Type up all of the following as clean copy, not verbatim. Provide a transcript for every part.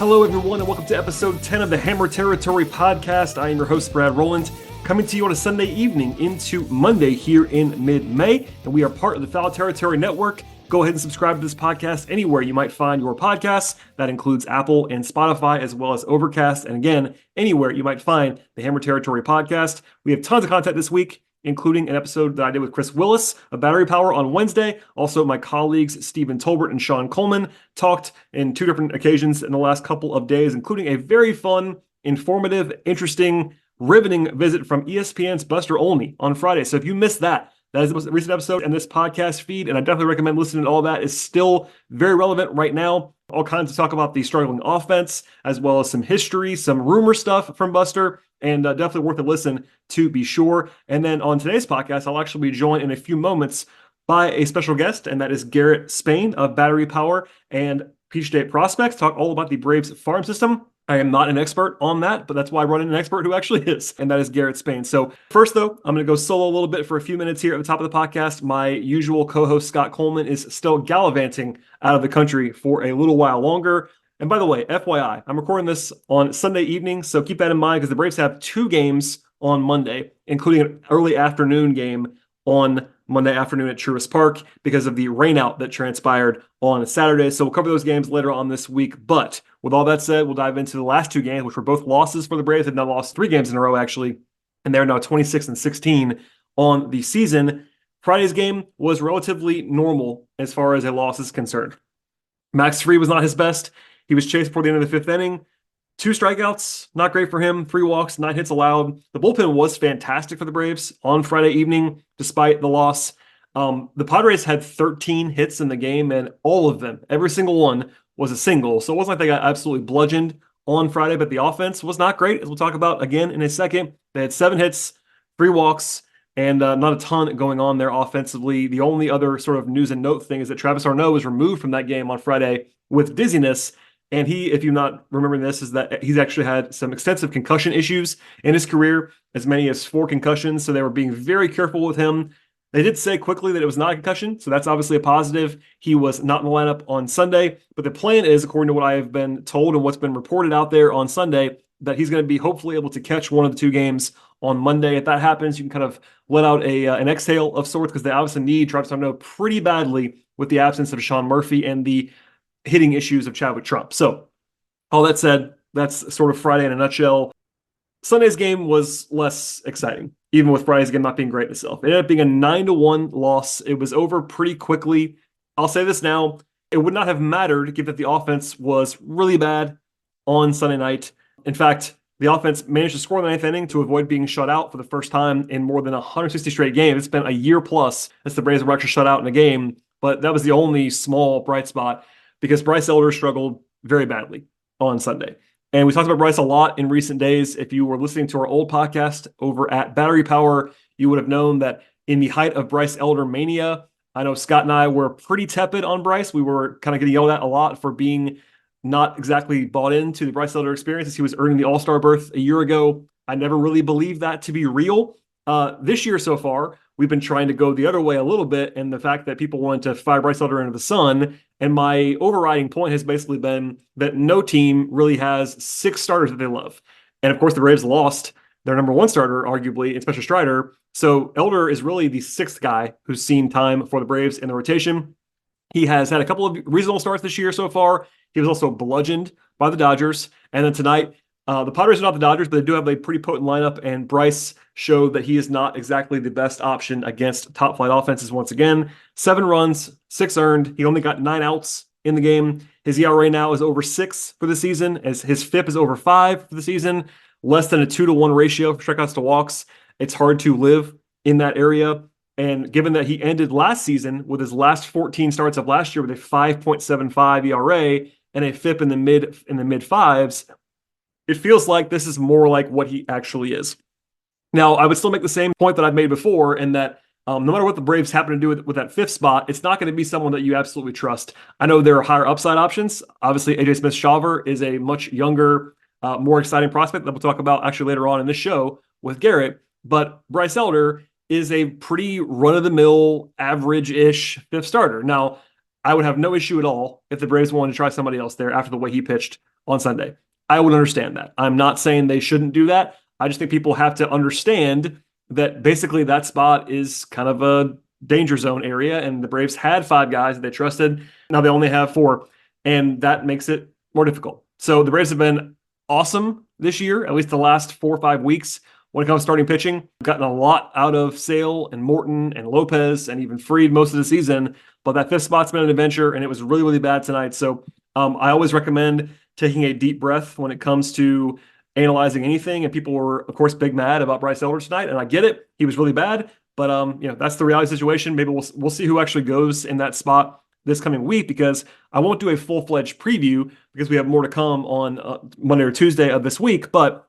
Hello, everyone, and welcome to episode 10 of the Hammer Territory podcast. I am your host, Brad Rowland, coming to you on a Sunday evening into Monday here in mid-May, and we are part of the Foul Territory Network. Go ahead and subscribe to this podcast anywhere you might find your podcasts. That includes Apple and Spotify, as well as Overcast, and again, anywhere you might find the Hammer Territory podcast. We have tons of content this week, including an episode that I did with Chris Willis of Battery Power on Wednesday. Also, my colleagues Stephen Tolbert and Sean Coleman talked in two different occasions in the last couple of days, including a very fun, informative, interesting, riveting visit from ESPN's Buster Olney on Friday. So if you missed that, that is the most recent episode in this podcast feed, and I definitely recommend listening to all that. It's still very relevant right now. All kinds of talk about the struggling offense, as well as some history, some rumor stuff from Buster, and definitely worth a listen to be sure. And then on today's podcast, I'll actually be joined in a few moments by a special guest, and that is Garrett Spain of Battery Power and Peach State Prospects, talk all about the Braves farm system. I am not an expert on that, but that's why I run in an expert who actually is, and that is Garrett Spain. So first, though, I'm going to go solo a little bit for a few minutes here at the top of the podcast. My usual co-host, Scott Coleman, is still gallivanting out of the country for a little while longer. And by the way, FYI, I'm recording this on Sunday evening, so keep that in mind because the Braves have two games on Monday, including an early afternoon game on Monday afternoon at Truist Park because of the rainout that transpired on Saturday. So we'll cover those games later on this week. But with all that said, we'll dive into the last two games, which were both losses for the Braves. They've now lost 3 games in a row, actually, and they're now 26-16 on the season. Friday's game was relatively normal as far as a loss is concerned. Max Fried was not his best. He was chased before the end of the 5th inning. 2 strikeouts, not great for him. 3 walks, 9 hits allowed. The bullpen was fantastic for the Braves on Friday evening, despite the loss. The Padres had 13 hits in the game, and all of them, every single one, was a single. So it wasn't like they got absolutely bludgeoned on Friday, but the offense was not great, as we'll talk about again in a second. They had 7 hits, 3 walks, and not a ton going on there offensively. The only other sort of news and note thing is that Travis Arnaud was removed from that game on Friday with dizziness. And he, if you're not remembering this, is that he's actually had some extensive concussion issues in his career, as many as 4 concussions. So they were being very careful with him. They did say quickly that it was not a concussion, so that's obviously a positive. He was not in the lineup on Sunday, but the plan is, according to what I have been told and what's been reported out there on Sunday, that he's going to be hopefully able to catch one of the 2 games on Monday. If that happens, you can kind of let out an exhale of sorts because they obviously need Travis Arnaud pretty badly with the absence of Sean Murphy and the hitting issues of Chadwick Trump. So all that said, that's sort of Friday in a nutshell. Sunday's game was less exciting, even with Friday's game not being great itself. It ended up being a 9-1 loss. It was over pretty quickly. I'll say this now, it would not have mattered given that the offense was really bad on Sunday night. In fact, the offense managed to score in the 9th inning to avoid being shut out for the first time in more than 160 straight games. It's been a year plus since the Braves were actually shut out in a game, but that was the only small bright spot because Bryce Elder struggled very badly on Sunday. And we talked about Bryce a lot in recent days. If you were listening to our old podcast over at Battery Power, you would have known that in the height of Bryce Elder mania, I know Scott and I were pretty tepid on Bryce. We were kind of getting yelled at a lot for being not exactly bought into the Bryce Elder experience as he was earning the All-Star berth a year ago. I never really believed that to be real. This year so far, we've been trying to go the other way a little bit, and the fact that people wanted to fire Bryce Elder into the sun. And my overriding point has basically been that no team really has 6 starters that they love. And of course, the Braves lost their number 1 starter, arguably, in Spencer Strider. So Elder is really the 6th guy who's seen time for the Braves in the rotation. He has had a couple of reasonable starts this year so far. He was also bludgeoned by the Dodgers. And then tonight, the Padres are not the Dodgers, but they do have a pretty potent lineup, and Bryce showed that he is not exactly the best option against top-flight offenses once again. 7 runs, 6 earned. He only got 9 outs in the game. His ERA now is over 6 for the season, as his FIP is over 5 for the season, less than a 2-to-1 ratio for strikeouts to walks. It's hard to live in that area. And given that he ended last season with his last 14 starts of last year with a 5.75 ERA and a FIP in the mid fives, it feels like this is more like what he actually is. Now, I would still make the same point that I've made before, in that no matter what the Braves happen to do with that 5th spot, it's not going to be someone that you absolutely trust. I know there are higher upside options. Obviously, AJ Smith-Shawver is a much younger, more exciting prospect that we'll talk about actually later on in this show with Garrett. But Bryce Elder is a pretty run-of-the-mill, average-ish 5th starter. Now, I would have no issue at all if the Braves wanted to try somebody else there after the way he pitched on Sunday. I would understand that. I'm not saying they shouldn't do that. I just think people have to understand that basically that spot is kind of a danger zone area, and the Braves had five guys that they trusted. Now they only have four, and that makes it more difficult. So the Braves have been awesome this year, at least the last 4 or 5 weeks when it comes to starting pitching. Gotten a lot out of Sale and Morton and Lopez and even Fried most of the season, but that fifth spot's been an adventure, and it was really, really bad tonight. So I always recommend taking a deep breath when it comes to analyzing anything. And people were, of course, big mad about Bryce Elder tonight, and I get it. He was really bad, but that's the reality situation. Maybe we'll see who actually goes in that spot this coming week, because I won't do a full-fledged preview because we have more to come on Monday or Tuesday of this week. But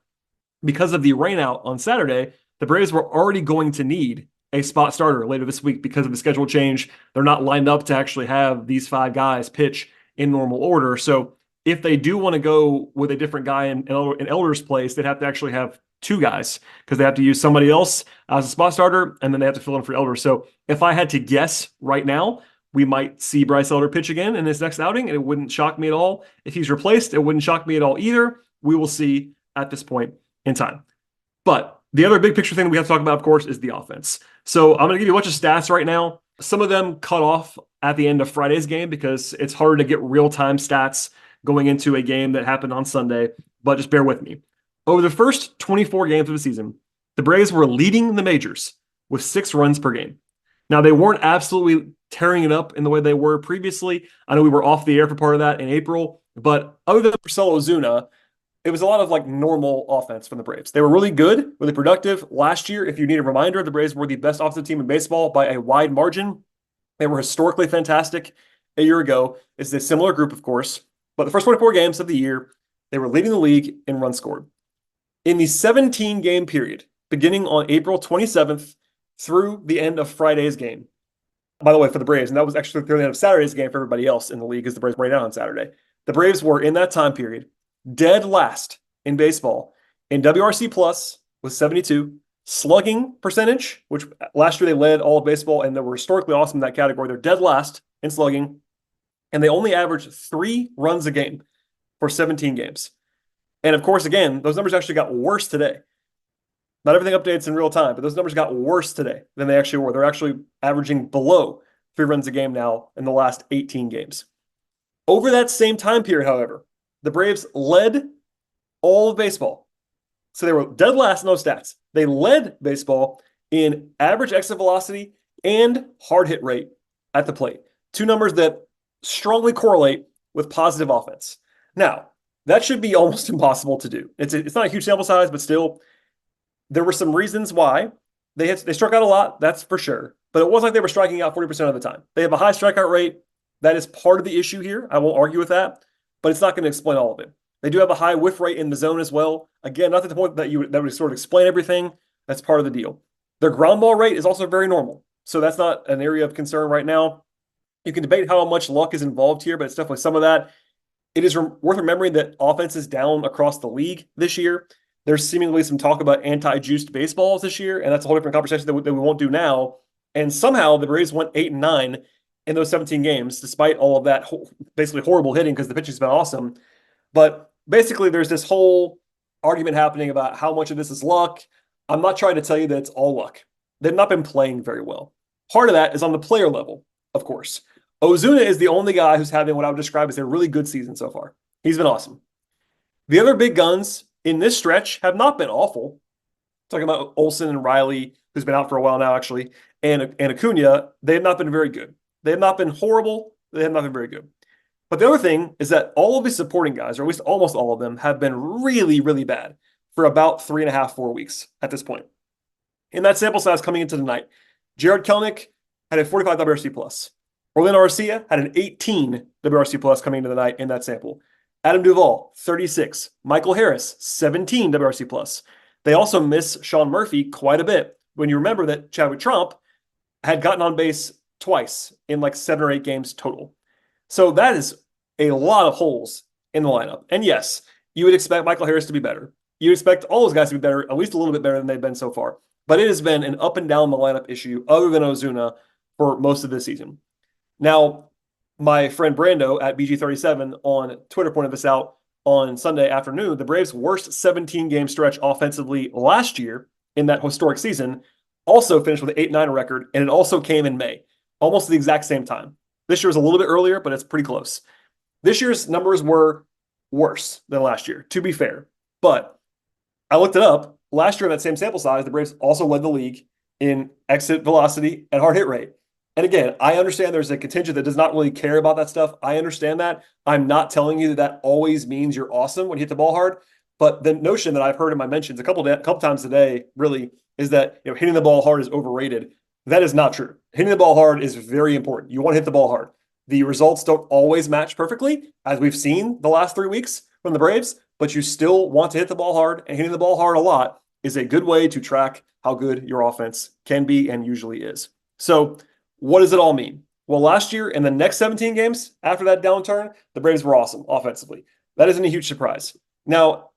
because of the rainout on Saturday, the Braves were already going to need a spot starter later this week because of the schedule change. They're not lined up to actually have these five guys pitch in normal order. So if they do want to go with a different guy in Elder's place, they'd have to actually have two guys because they have to use somebody else as a spot starter, and then they have to fill in for Elder. So if I had to guess right now, we might see Bryce Elder pitch again in his next outing, and it wouldn't shock me at all. If he's replaced, it wouldn't shock me at all either. We will see at this point in time. But the other big picture thing we have to talk about, of course, is the offense. So I'm going to give you a bunch of stats right now. Some of them cut off at the end of Friday's game because it's harder to get real-time stats going into a game that happened on Sunday, but just bear with me. Over the first 24 games of the season, the Braves were leading the majors with 6 runs per game. Now, they weren't absolutely tearing it up in the way they were previously. I know we were off the air for part of that in April, but other than Marcell Ozuna, it was a lot of like normal offense from the Braves. They were really good, really productive. Last year, if you need a reminder, the Braves were the best offensive team in baseball by a wide margin. They were historically fantastic a year ago. It's a similar group, of course. But the first 24 games of the year, they were leading the league in runs scored. In the 17-game period, beginning on April 27th through the end of Friday's game, by the way, for the Braves, and that was actually through the end of Saturday's game for everybody else in the league, as the Braves ran out on Saturday. The Braves were, in that time period, dead last in baseball in WRC plus with 72, slugging percentage, which last year they led all of baseball, and they were historically awesome in that category. They're dead last in slugging, and they only averaged 3 runs a game for 17 games. And of course, again, those numbers actually got worse today. Not everything updates in real time, but those numbers got worse today than they actually were. They're actually averaging below 3 runs a game now in the last 18 games. Over that same time period, however, the Braves led all of baseball. So they were dead last in those stats. They led baseball in average exit velocity and hard hit rate at the plate. 2 numbers that strongly correlate with positive offense. Now, that should be almost impossible to do. It's not a huge sample size, but still, there were some reasons why. They struck out a lot, that's for sure. But it wasn't like they were striking out 40% of the time. They have a high strikeout rate. That is part of the issue here. I won't argue with that, but it's not going to explain all of it. They do have a high whiff rate in the zone as well. Again, not to the point that would sort of explain everything. That's part of the deal. Their ground ball rate is also very normal. So that's not an area of concern right now. You can debate how much luck is involved here, but it's definitely some of that. It is worth remembering that offense is down across the league this year. There's seemingly some talk about anti-juiced baseballs this year, and that's a whole different conversation that we won't do now. And somehow the Braves went 8-9 in those 17 games, despite all of that basically horrible hitting because the pitching's been awesome. But basically, there's this whole argument happening about how much of this is luck. I'm not trying to tell you that it's all luck. They've not been playing very well. Part of that is on the player level, of course. Ozuna is the only guy who's having what I would describe as a really good season so far. He's been awesome. The other big guns in this stretch have not been awful. Talking about Olsen and Riley, who's been out for a while now, actually, and Acuna, they have not been very good. They have not been horrible. They have not been very good. But the other thing is that all of these supporting guys, or at least almost all of them, have been really, really bad for about 3.5, 4 weeks at this point. In that sample size coming into the night, Jared Kelenic had a 45 WRC plus. Orlando Arcia had an 18 WRC plus coming into the night in that sample. Adam Duvall, 36. Michael Harris, 17 WRC plus. They also miss Sean Murphy quite a bit. When you remember that Chadwick Trump had gotten on base twice in like 7 or 8 games total. So that is a lot of holes in the lineup. And yes, you would expect Michael Harris to be better. You would expect all those guys to be better, at least a little bit better than they've been so far. But it has been an up and down the lineup issue other than Ozuna for most of this season. Now, my friend Brando at BG37 on Twitter pointed this out. on Sunday afternoon, the Braves' worst 17-game stretch offensively last year in that historic season also finished with an 8-9 record, and it also came in May, almost at the exact same time. This year was a little bit earlier, but it's pretty close. This year's numbers were worse than last year, to be fair. But I looked it up. Last year, in that same sample size, the Braves also led the league in exit velocity and hard hit rate. And again, I understand there's a contingent that does not really care about that stuff. I understand that. I'm not telling you that that always means you're awesome when you hit the ball hard. But the notion that I've heard in my mentions a couple times today really is that hitting the ball hard is overrated. That is not true. Hitting the ball hard is very important. You want to hit the ball hard. The results don't always match perfectly, as we've seen the last 3 weeks from the Braves, but you still want to hit the ball hard, and hitting the ball hard a lot is a good way to track how good your offense can be and usually is. So what does it all mean? Well, last year in the next 17 games after that downturn, the Braves were awesome offensively. That isn't a huge surprise. Now,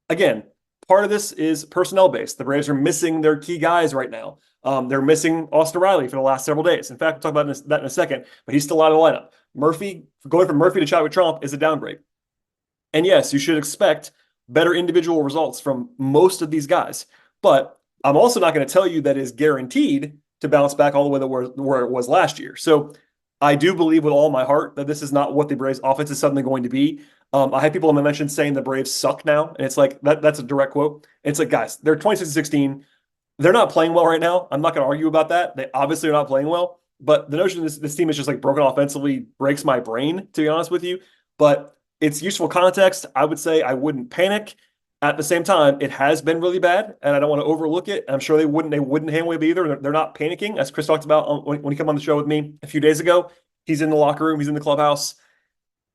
again, part of this is personnel-based. The Braves are missing their key guys right now. They're missing Austin Riley for the last several days. In fact, we'll talk about that in a second, but he's still out of the lineup. Going from Murphy to Chadwick Tromp is a downgrade. And yes, you should expect better individual results from most of these guys. But I'm also not going to tell you that is guaranteed to bounce back all the way to where it was last year. So I do believe with all my heart that this is not what the Braves offense is suddenly going to be. I had people in my mentions saying the Braves suck now. And it's like, that's a direct quote. And it's like, guys, they're 26-16. They're not playing well right now. I'm not going to argue about that. They obviously are not playing well. But the notion this team is just like broken offensively breaks my brain, to be honest with you. But it's useful context. I would say I wouldn't panic. At the same time, it has been really bad, and I don't want to overlook it. I'm sure they wouldn't hand wave either. They're not panicking, as Chris talked about when he came on the show with me a few days ago. He's in the locker room. He's in the clubhouse.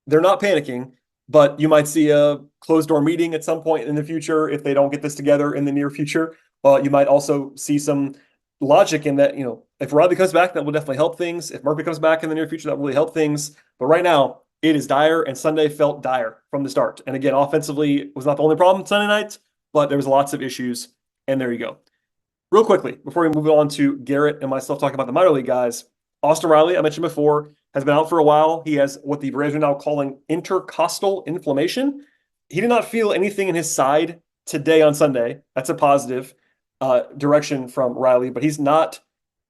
They're not panicking, but you might see a closed-door meeting at some point in the future if they don't get this together in the near future. You might also see some logic in that, if Riley comes back, that will definitely help things. If Murphy comes back in the near future, that will really help things. But right now, it is dire, and Sunday felt dire from the start. And again, offensively was not the only problem Sunday night, but there was lots of issues, and there you go. Real quickly, before we move on to Garrett and myself talking about the minor league guys, Austin Riley, I mentioned before, has been out for a while. He has what the Braves are now calling intercostal inflammation. He did not feel anything in his side today on Sunday. That's a positive direction from Riley, but he's not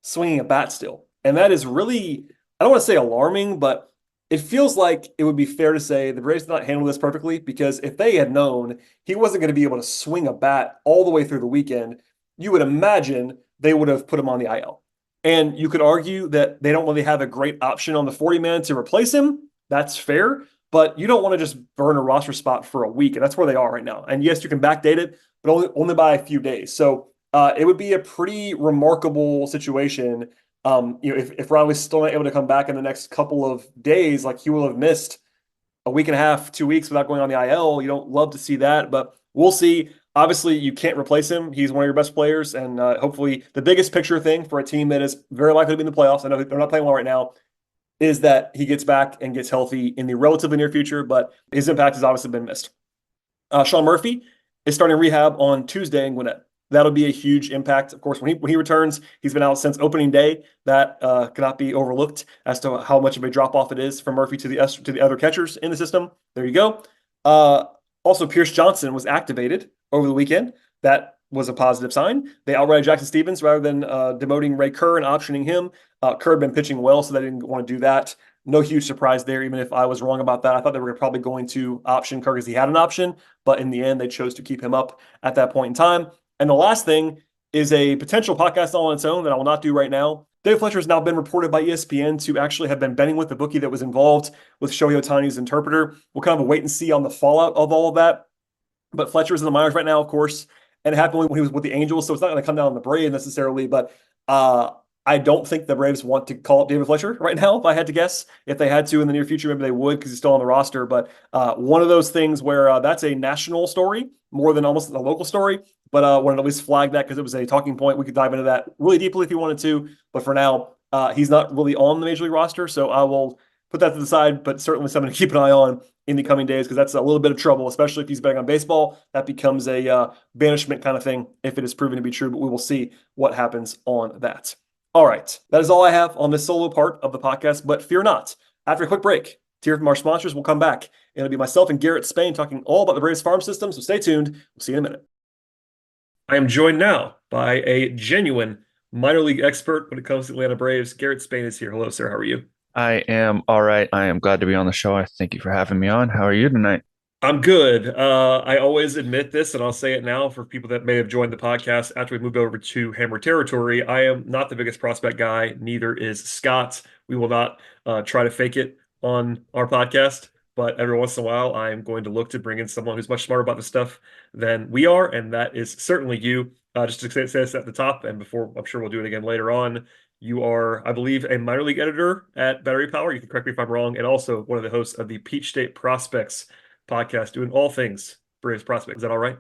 swinging a bat still. And that is really, I don't want to say alarming, but it feels like it would be fair to say the Braves did not handle this perfectly, because if they had known he wasn't going to be able to swing a bat all the way through the weekend, you would imagine they would have put him on the IL. And you could argue that they don't really have a great option on the 40-man to replace him. That's fair, but you don't want to just burn a roster spot for a week, and that's where they are right now. And yes, you can backdate it, but only by a few days. So it would be a pretty remarkable situation. If Riley's still not able to come back in the next couple of days, like he will have missed a week and a half, 2 weeks without going on the IL. You don't love to see that, but we'll see. Obviously, you can't replace him. He's one of your best players, and hopefully the biggest picture thing for a team that is very likely to be in the playoffs, I know they're not playing well right now, is that he gets back and gets healthy in the relatively near future, but his impact has obviously been missed. Sean Murphy is starting rehab on Tuesday in Gwinnett. That'll be a huge impact. Of course, when he returns, he's been out since opening day. That cannot be overlooked as to how much of a drop-off it is from Murphy to the other catchers in the system. There you go. Also, Pierce Johnson was activated over the weekend. That was a positive sign. They outrighted Jackson Stevens rather than demoting Ray Kerr and optioning him. Kerr had been pitching well, so they didn't want to do that. No huge surprise there, even if I was wrong about that. I thought they were probably going to option Kerr because he had an option, but in the end, they chose to keep him up at that point in time. And the last thing is a potential podcast all on its own that I will not do right now. Dave Fletcher has now been reported by ESPN to actually have been betting with the bookie that was involved with Shohei Ohtani's interpreter. We'll kind of wait and see on the fallout of all of that. But Fletcher is in the minors right now, of course, and it happened when he was with the Angels, so it's not going to come down on the Braves necessarily, but I don't think the Braves want to call up David Fletcher right now, if I had to guess. If they had to in the near future, maybe they would because he's still on the roster. But one of those things where that's a national story more than almost a local story. But I wanted to at least flag that because it was a talking point. We could dive into that really deeply if you wanted to. But for now, he's not really on the Major League roster. So I will put that to the side, but certainly something to keep an eye on in the coming days because that's a little bit of trouble, especially if he's betting on baseball. That becomes a banishment kind of thing if it is proven to be true. But we will see what happens on that. All right, that is all I have on this solo part of the podcast, but fear not. After a quick break, To hear from our sponsors, we'll come back. It'll be myself and Garrett Spain talking all about the Braves farm system. So stay tuned. We'll see you in a minute. I am joined now by a genuine minor league expert when it comes to Atlanta Braves. Garrett Spain is here. Hello, sir. How are you? I am all right. I am glad to be on the show. I thank you for having me on. How are you tonight? I'm good. I always admit this, and I'll say it now for people that may have joined the podcast after we moved over to Hammer territory. I am not the biggest prospect guy. Neither is Scott. We will not try to fake it on our podcast, but every once in a while, I am going to look to bring in someone who's much smarter about this stuff than we are, and that is certainly you. Just to say this at the top, and before I'm sure we'll do it again later on. You are, I believe, a minor league editor at Battery Power. You can correct me if I'm wrong, and also one of the hosts of the Peach State Prospects podcast doing all things Braves prospect. Is that all right?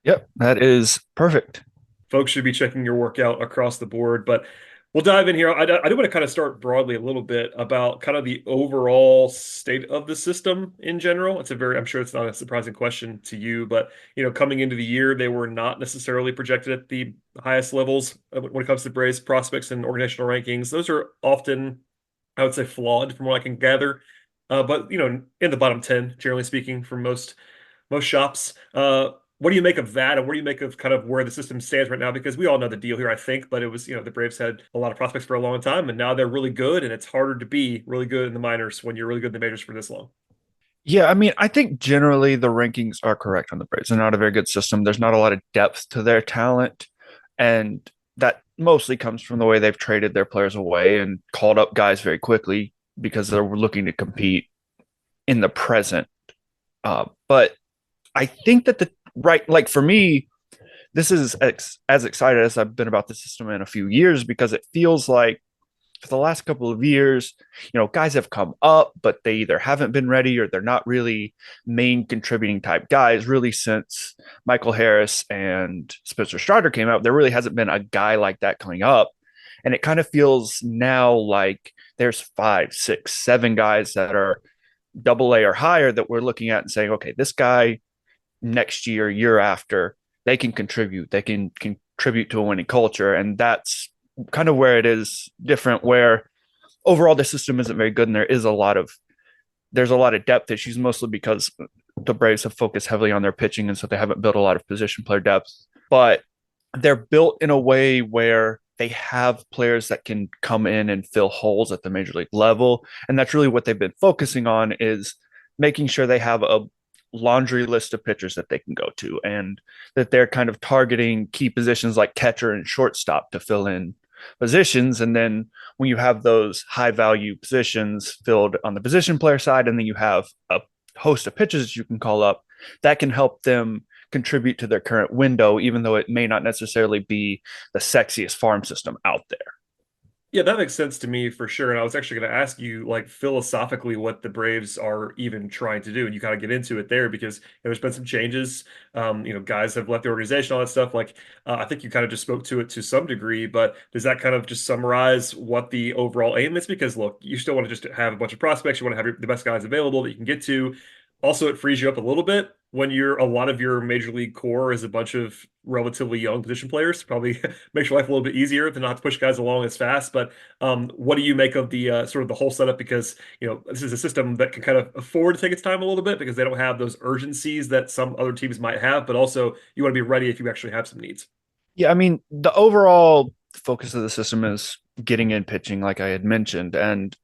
Yep, that is perfect. Folks should be checking your workout across the board, but we'll dive in here. I do want to kind of start broadly a little bit about kind of the overall state of the system in general. I'm sure it's not a surprising question to you, but coming into the year, they were not necessarily projected at the highest levels when it comes to Braves prospects and organizational rankings. Those are often, I would say, flawed from what I can gather. But in the bottom 10, generally speaking, for most shops. What do you make of that, and what do you make of kind of where the system stands right now? Because we all know the deal here, I think, but it was, the Braves had a lot of prospects for a long time, and now they're really good, and it's harder to be really good in the minors when you're really good in the majors for this long. Yeah, I mean, I think generally the rankings are correct on the Braves. They're not a very good system. There's not a lot of depth to their talent, and that mostly comes from the way they've traded their players away and called up guys very quickly because they're looking to compete in the present. But I think that like for me, this is as excited as I've been about the system in a few years because it feels like for the last couple of years, guys have come up, but they either haven't been ready or they're not really main contributing type guys. Really, since Michael Harris and Spencer Strider came out, there really hasn't been a guy like that coming up. And it kind of feels now like there's five, six, seven guys that are double A or higher that we're looking at and saying, okay, this guy next year after, they can contribute. They can contribute to a winning culture. And that's kind of where it is different, where overall the system isn't very good. And there's a lot of depth issues, mostly because the Braves have focused heavily on their pitching. And so they haven't built a lot of position player depth, but they're built in a way where they have players that can come in and fill holes at the major league level. And that's really what they've been focusing on, is making sure they have a laundry list of pitchers that they can go to, and that they're kind of targeting key positions like catcher and shortstop to fill in positions. And then when you have those high value positions filled on the position player side, and then you have a host of pitchers you can call up, that can help them contribute to their current window, even though it may not necessarily be the sexiest farm system out there. Yeah, that makes sense to me for sure. And I was actually going to ask you, like, philosophically, what the Braves are even trying to do. And you kind of get into it there because there's been some changes. Guys have left the organization, all that stuff. Like, I think you kind of just spoke to it to some degree, but does that kind of just summarize what the overall aim is? Because look, you still want to just have a bunch of prospects. You want to have the best guys available that you can get to. Also, it frees you up a little bit when a lot of your major league core is a bunch of relatively young position players. Probably makes your life a little bit easier to not to push guys along as fast. But what do you make of the sort of the whole setup? Because this is a system that can kind of afford to take its time a little bit because they don't have those urgencies that some other teams might have. But also, you want to be ready if you actually have some needs. Yeah, I mean, the overall focus of the system is getting in pitching, like I had mentioned. And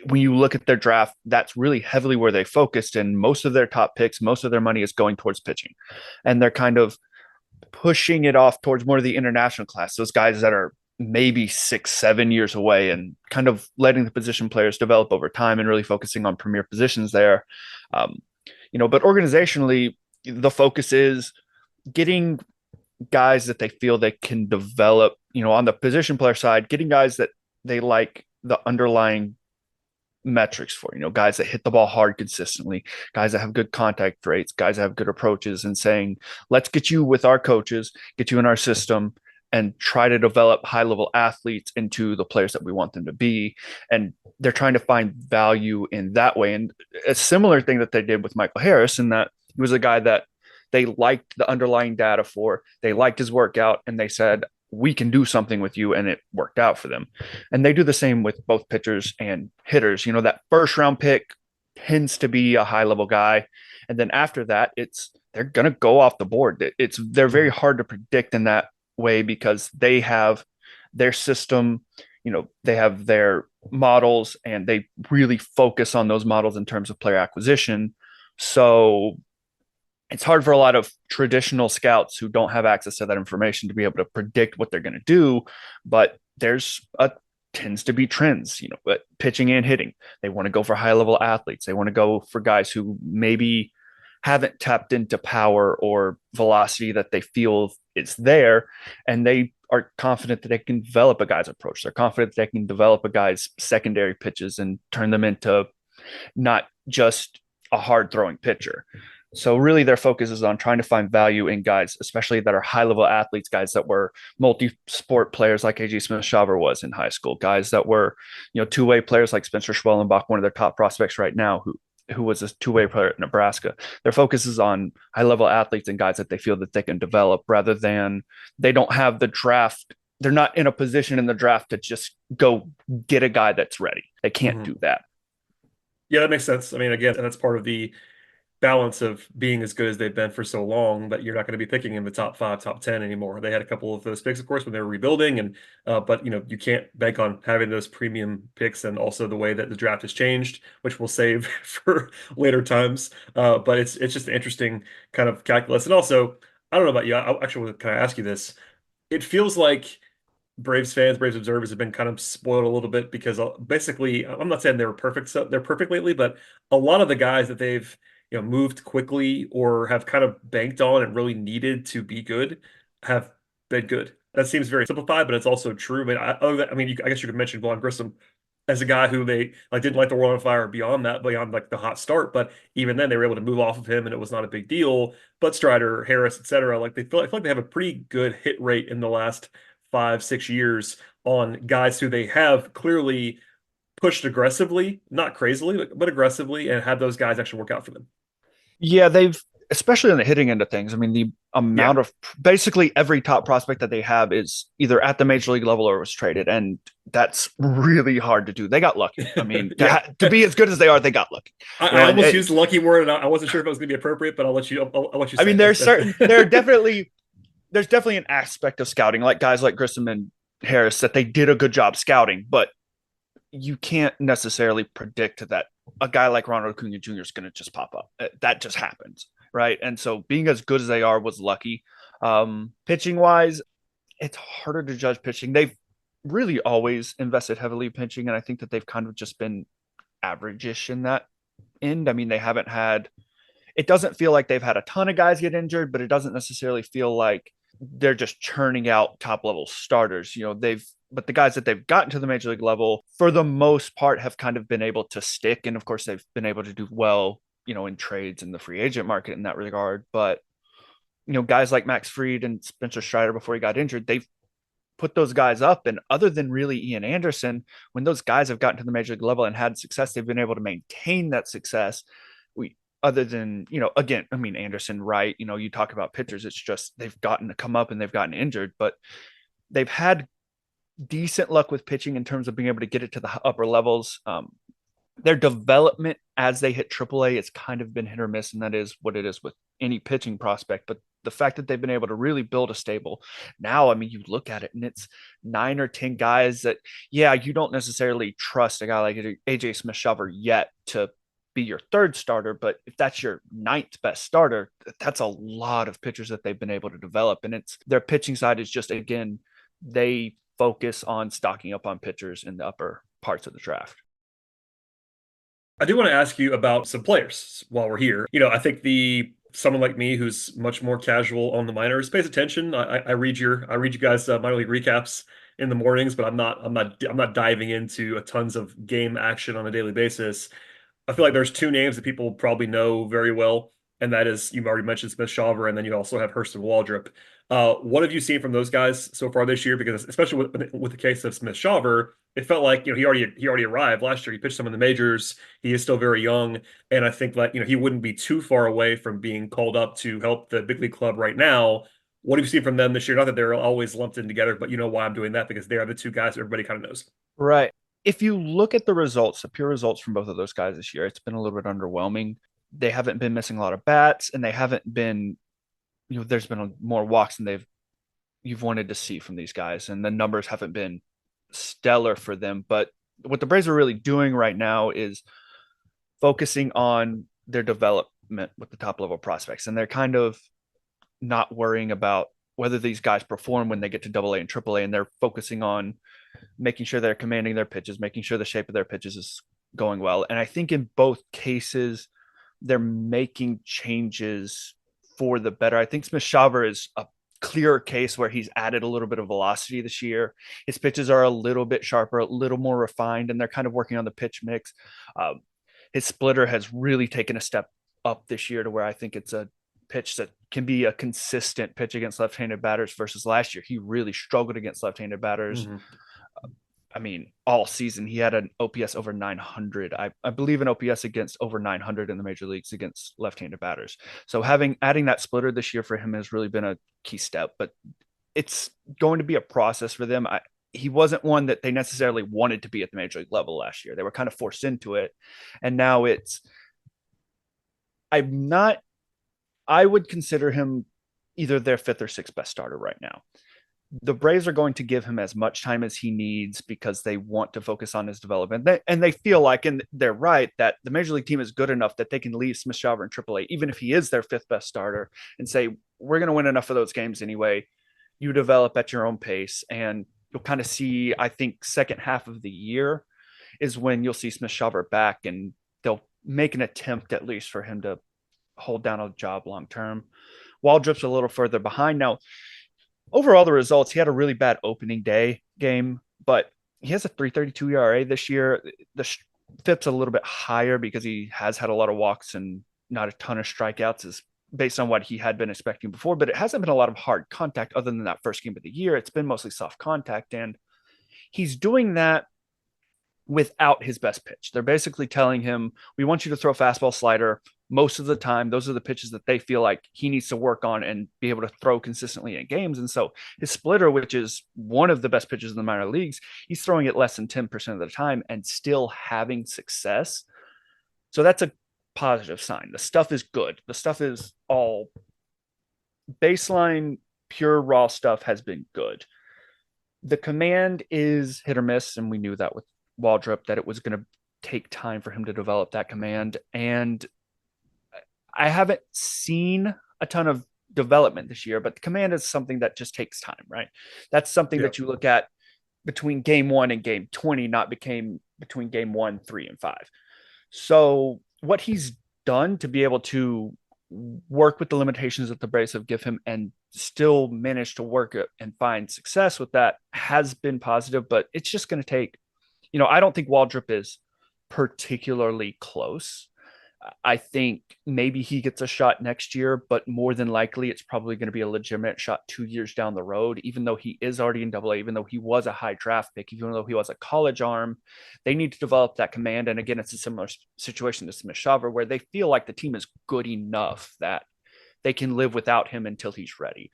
when you look at their draft, that's really heavily where they focused, and most of their top picks, most of their money is going towards pitching. And they're kind of pushing it off towards more of the international class, those guys that are maybe 6, 7 years away, and kind of letting the position players develop over time and really focusing on premier positions there. Um, but organizationally, the focus is getting guys that they feel they can develop, on the position player side, getting guys that they like the underlying metrics for, guys that hit the ball hard consistently, guys that have good contact rates, guys that have good approaches, and saying, let's get you with our coaches, get you in our system, and try to develop high level athletes into the players that we want them to be. And they're trying to find value in that way. And a similar thing that they did with Michael Harris, in that he was a guy that they liked the underlying data for, they liked his workout, and they said, we can do something with you, and it worked out for them. And they do the same with both pitchers and hitters. That first round pick tends to be a high level guy. And then after that, they're going to go off the board. They're very hard to predict in that way because they have their system, they have their models and they really focus on those models in terms of player acquisition. So it's hard for a lot of traditional scouts who don't have access to that information to be able to predict what they're going to do. But there's a tends to be trends, but pitching and hitting. They want to go for high level athletes. They want to go for guys who maybe haven't tapped into power or velocity that they feel is there. And they are confident that they can develop a guy's approach. They're confident that they can develop a guy's secondary pitches and turn them into not just a hard throwing pitcher. So really their focus is on trying to find value in guys, especially that are high level athletes, guys that were multi-sport players like AJ Smith-Shawver was in high school, guys that were, two-way players like Spencer Schwellenbach, one of their top prospects right now, who was a two-way player at Nebraska. Their focus is on high level athletes and guys that they feel that they can develop rather than they don't have the draft. They're not in a position in the draft to just go get a guy that's ready. They can't do that. Yeah, that makes sense. I mean, again, that's part of the balance of being as good as they've been for so long that you're not going to be picking in the top 5, top 10 anymore. They had a couple of those picks, of course, when they were rebuilding, and but you can't bank on having those premium picks, and also the way that the draft has changed, which we'll save for later times. But it's just an interesting kind of calculus, and also I don't know about you. I actually want to kind of ask you this. It feels like Braves fans, Braves observers have been kind of spoiled a little bit because basically, I'm not saying they were perfect, so they're perfect lately, but a lot of the guys that they've moved quickly or have kind of banked on and really needed to be good have been good. That seems very simplified, but it's also true. I mean, I guess you could mention Vaughn Grissom as a guy who they didn't like the world on fire beyond like the hot start, but even then they were able to move off of him and it was not a big deal. But Strider, Harris, etc., like I feel like they have a pretty good hit rate in the last 5, 6 years on guys who they have clearly pushed aggressively, not crazily, but aggressively, and had those guys actually work out for them. Yeah, they've, especially on the hitting end of things. I mean, the Yeah. amount of basically every top prospect that they have is either at the major league level or was traded, and that's really hard to do. They got lucky. I mean, Yeah. to be as good as they are, they got lucky. I almost used the lucky word, and I wasn't sure if it was going to be appropriate, but I'll let you I say mean, it. there's definitely an aspect of scouting, like guys like Grissom and Harris, that they did a good job scouting, but you can't necessarily predict that a guy like Ronald Acuna Jr. is going to just pop up. That just happens, right? And so being as good as they are was lucky. Pitching wise, it's harder to judge pitching. They've really always invested heavily in pitching, and I think that they've kind of just been average-ish in that end. I mean, they haven't had. It doesn't feel like they've had a ton of guys get injured, but it doesn't necessarily feel like they're just churning out top level starters. But the guys that they've gotten to the major league level, for the most part, have kind of been able to stick. And of course, they've been able to do well, in trades in the free agent market in that regard. But, guys like Max Fried and Spencer Strider before he got injured, they've put those guys up. And other than really Ian Anderson, when those guys have gotten to the major league level and had success, they've been able to maintain that success. Other than, again, I mean, Anderson, right? You talk about pitchers, it's just they've gotten to come up and they've gotten injured, but they've had decent luck with pitching in terms of being able to get it to the upper levels. Their development as they hit AAA, it's kind of been hit or miss, and that is what it is with any pitching prospect. But the fact that they've been able to really build a stable now, I mean, you look at it and it's 9 or 10 guys that, yeah, you don't necessarily trust a guy like AJ Smith-Shawver yet to be your third starter, but if that's your 9th best starter, that's a lot of pitchers that they've been able to develop. And it's their pitching side is just, again, they focus on stocking up on pitchers in the upper parts of the draft. I do want to ask you about some players while we're here. I think someone like me who's much more casual on the minors pays attention. I read you guys minor league recaps in the mornings, but I'm not diving into a tons of game action on a daily basis. I feel like there's two names that people probably know very well, and that is, you've already mentioned Smith-Shawver, and then you also have Hurston Waldrep. What have you seen from those guys so far this year? Because especially with the case of Smith-Shawver, it felt like he already arrived last year. He pitched some in the majors. He is still very young, and I think that he wouldn't be too far away from being called up to help the big league club right now. What have you seen from them this year? Not that they're always lumped in together, but you know why I'm doing that, because they are the two guys everybody kind of knows. Right. if you look at the results, the pure results from both of those guys this year, it's been a little bit underwhelming. They haven't been missing a lot of bats, and they haven't been, there's been more walks than you've wanted to see from these guys, and the numbers haven't been stellar for them. But what the Braves are really doing right now is focusing on their development with the top level prospects, and they're kind of not worrying about whether these guys perform when they get to AA and AAA, and they're focusing on making sure they're commanding their pitches, making sure the shape of their pitches is going well. And I think in both cases, they're making changes for the better. I think Smith-Shawver is a clearer case where he's added a little bit of velocity this year. His pitches are a little bit sharper, a little more refined, and they're kind of working on the pitch mix. His splitter has really taken a step up this year to where I think it's a pitch that can be a consistent pitch against left-handed batters versus last year. He really struggled against left-handed batters. Mm-hmm. I mean, all season he had an OPS over 900. I believe an OPS against over 900 in the major leagues against left-handed batters. So adding that splitter this year for him has really been a key step, but it's going to be a process for them. He wasn't one that they necessarily wanted to be at the major league level last year. They were kind of forced into it. And now I would consider him either their fifth or sixth best starter right now. The Braves are going to give him as much time as he needs because they want to focus on his development. And they feel like, and they're right, that the major league team is good enough that they can leave Smith-Shawver in AAA, even if he is their fifth best starter, and say, we're going to win enough of those games anyway. You develop at your own pace, and you'll kind of see, I think, second half of the year is when you'll see Smith-Shawver back, and they'll make an attempt at least for him to hold down a job long term. Waldrep's a little further behind. Now, overall, the results, he had a really bad opening day game, but he has a 3.32 ERA this year. The FIP's a little bit higher because he has had a lot of walks and not a ton of strikeouts, is based on what he had been expecting before, but it hasn't been a lot of hard contact other than that first game of the year. It's been mostly soft contact, and he's doing that without his best pitch. They're basically telling him, we want you to throw fastball, slider most of the time. Those are the pitches that they feel like he needs to work on and be able to throw consistently in games. And so his splitter, which is one of the best pitches in the minor leagues, he's throwing it less than 10% of the time and still having success. So that's a positive sign. The stuff is good. The stuff is all baseline, pure raw stuff has been good. The command is hit or miss, and we knew that with Waldrep, that it was going to take time for him to develop that command. And I haven't seen a ton of development this year, but the command is something that just takes time, right? That's something that you look at between game 1 and game 20, not between game 1, 3, and 5. So what he's done to be able to work with the limitations that the Braves have given him and still manage to work it and find success with that has been positive, but it's just going to take, I don't think Waldrep is particularly close. I think maybe he gets a shot next year, but more than likely it's probably going to be a legitimate shot 2 years down the road, even though he is already in AA, even though he was a high draft pick, even though he was a college arm. They need to develop that command. And again, it's a similar situation to Smith-Shawver, where they feel like the team is good enough that they can live without him until he's ready.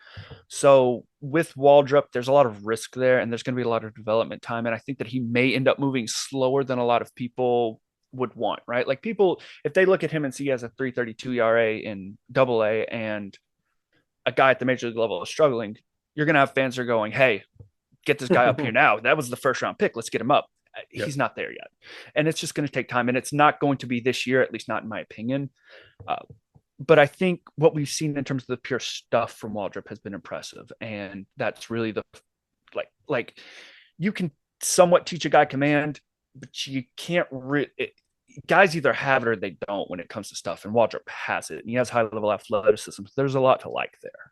So with Waldrep, there's a lot of risk there, and there's going to be a lot of development time. And I think that he may end up moving slower than a lot of people would want, right? Like people, if they look at him and see he has a 3.32 ERA in AA and a guy at the major league level is struggling, you're going to have fans that are going, hey, get this guy up here now. That was the first round pick. Let's get him up. Yep. He's not there yet. And it's just going to take time. And it's not going to be this year, at least not in my opinion. But I think what we've seen in terms of the pure stuff from Waldrep has been impressive. And that's really the, like you can somewhat teach a guy command, but you can't guys either have it or they don't when it comes to stuff. And Waldrep has it, and he has high level athleticism. So there's a lot to like there.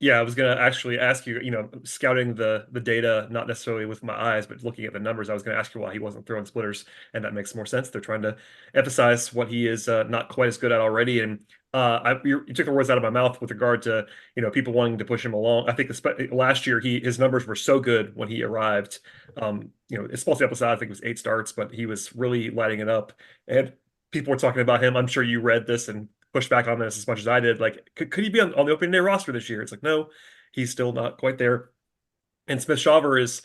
Yeah, I was going to actually ask you, scouting the data, not necessarily with my eyes, but looking at the numbers, I was going to ask you why he wasn't throwing splitters, and that makes more sense. They're trying to emphasize what he is not quite as good at already. And you took the words out of my mouth with regard to, people wanting to push him along. I think last year his numbers were so good when he arrived. His small sample size, I think it was 8 starts, but he was really lighting it up. And people were talking about him. I'm sure you read this and push back on this as much as I did. Like, could he be on the opening day roster this year? It's like, no, he's still not quite there. And Smith-Shawver is,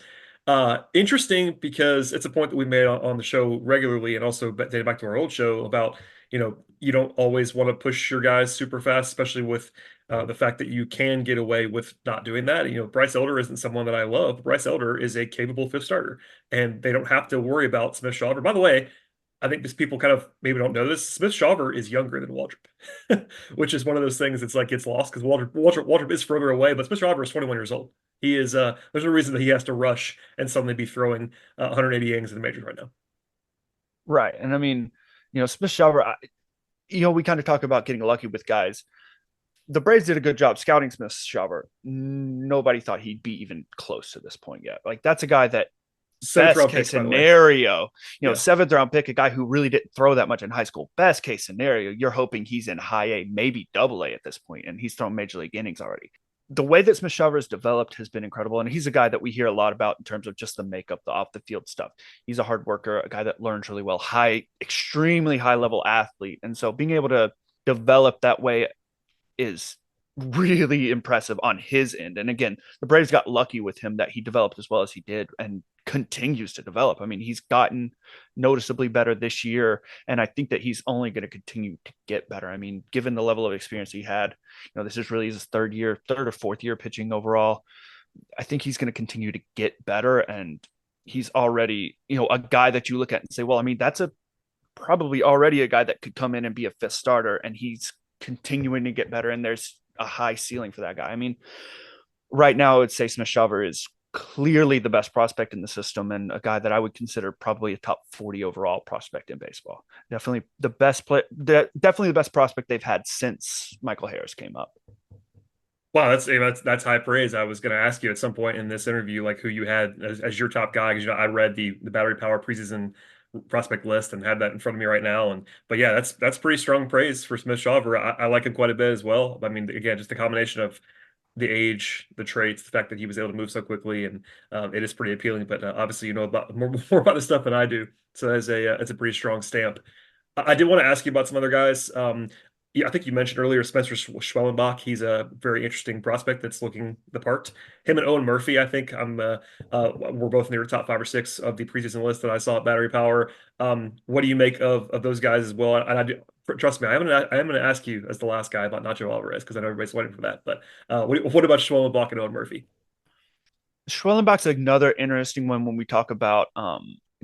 Interesting because it's a point that we made on the show regularly, and also dated back to our old show about, you don't always want to push your guys super fast, especially with the fact that you can get away with not doing that. Bryce Elder isn't someone that I love. Bryce Elder is a capable fifth starter, and they don't have to worry about Smith-Shawver. By the way, I think these people kind of maybe don't know this. Smith-Shawver is younger than Waldrep, which is one of those things that's like gets lost because Waldrep is further away, but Smith-Shawver is 21 years old. He is there's no reason that he has to rush and suddenly be throwing 180 innings in the majors right now. Right. And I mean, Smith-Shawver, we kind of talk about getting lucky with guys. The Braves did a good job scouting Smith-Shawver. Nobody thought he'd be even close to this point yet. Like, that's a guy that Seventh best round case pick, by the way. scenario, Yeah. seventh round pick, a guy who really didn't throw that much in high school. Best case scenario, you're hoping he's in high A, maybe double A at this point, and he's thrown major league innings already. The way that Smith-Shawver has developed has been incredible, and he's a guy that we hear a lot about in terms of just the makeup, the off the field stuff. He's a hard worker, a guy that learns really well, extremely high level athlete, and so being able to develop that way is really impressive on his end. And again, the Braves got lucky with him that he developed as well as he did and continues to develop. I mean, he's gotten noticeably better this year, and I think that he's only going to continue to get better. I mean, given the level of experience he had, this is really his third or fourth year pitching overall. I think he's going to continue to get better, and he's already, a guy that you look at and say, well, I mean, that's probably already a guy that could come in and be a fifth starter, and he's continuing to get better, and there's a high ceiling for that guy. I mean, right now I would say Smith-Shawver is clearly the best prospect in the system, and a guy that I would consider probably a top 40 overall prospect in baseball. Definitely the best definitely the best prospect they've had since Michael Harris came up. Wow, that's high praise. I was going to ask you at some point in this interview, like who you had as your top guy, because I read the Battery Power preseason prospect list and have that in front of me right now. But yeah, that's pretty strong praise for Smith-Shawver. I like him quite a bit as well. I mean, again, just the combination of the age, the traits, the fact that he was able to move so quickly, and it is pretty appealing. But obviously, you know about more about this stuff than I do, so it's a pretty strong stamp. I did want to ask you about some other guys. Yeah, I think you mentioned earlier Spencer Schwellenbach. He's a very interesting prospect that's looking the part. Him and Owen Murphy, I think we're both near the top 5 or 6 of the preseason list that I saw at Battery Power. What do you make of those guys as well? And trust me, I am going to ask you as the last guy about Nacho Alvarez because I know everybody's waiting for that. But what about Schwellenbach and Owen Murphy? Schwellenbach's another interesting one when we talk about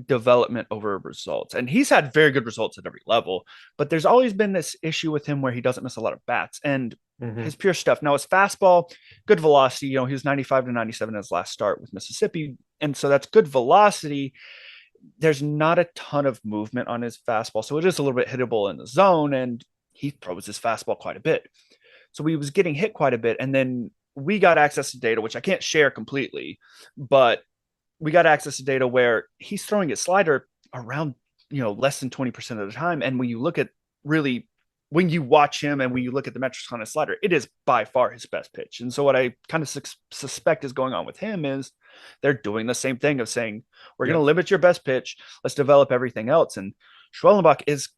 development over results. And he's had very good results at every level, but there's always been this issue with him where he doesn't miss a lot of bats and his pure stuff. Now his fastball, good velocity, he was 95 to 97 in his last start with Mississippi. And so that's good velocity. There's not a ton of movement on his fastball. So it is a little bit hittable in the zone, and he throws his fastball quite a bit. So he was getting hit quite a bit. And then we got access to data, which I can't share completely, but we got access to data where he's throwing his slider around, less than 20% of the time. And when you look at when you watch him and when you look at the metrics on his slider, it is by far his best pitch. And so what I kind of suspect is going on with him is they're doing the same thing of saying, we're going to limit your best pitch. Let's develop everything else. And Schwellenbach is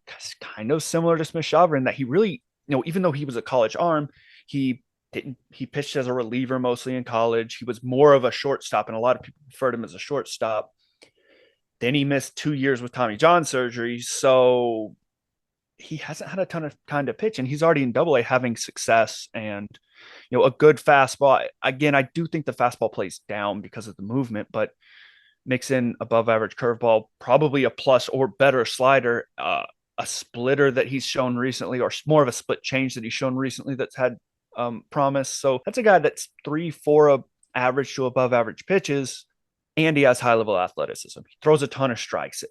kind of similar to Smith-Shawver in that he really, even though he was a college arm, he pitched as a reliever mostly in college. He was more of a shortstop, and a lot of people preferred him as a shortstop. Then he missed 2 years with Tommy John surgery, so he hasn't had a ton of time to pitch, and he's already in Double A having success and a good fastball. Again, I do think the fastball plays down because of the movement, but mix in above average curveball, probably a plus or better slider, a splitter that he's shown recently, or more of a split change that he's shown recently that's had promise. So that's a guy that's 3-4 average to above average pitches, and he has high level athleticism. He throws a ton of strikes.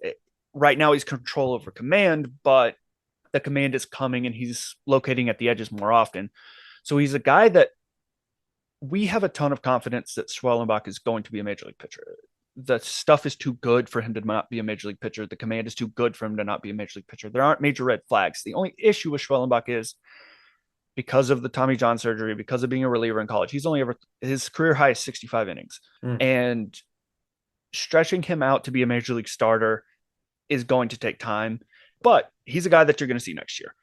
Right now he's control over command, but the command is coming and he's locating at the edges more often. So he's a guy that we have a ton of confidence that Schwellenbach is going to be a major league pitcher. The stuff is too good for him to not be a major league pitcher. The command is too good for him to not be a major league pitcher. There aren't major red flags. The only issue with Schwellenbach is because of the Tommy John surgery, because of being a reliever in college, his career high is 65 innings. And stretching him out to be a major league starter is going to take time, but he's a guy that you're going to see next year.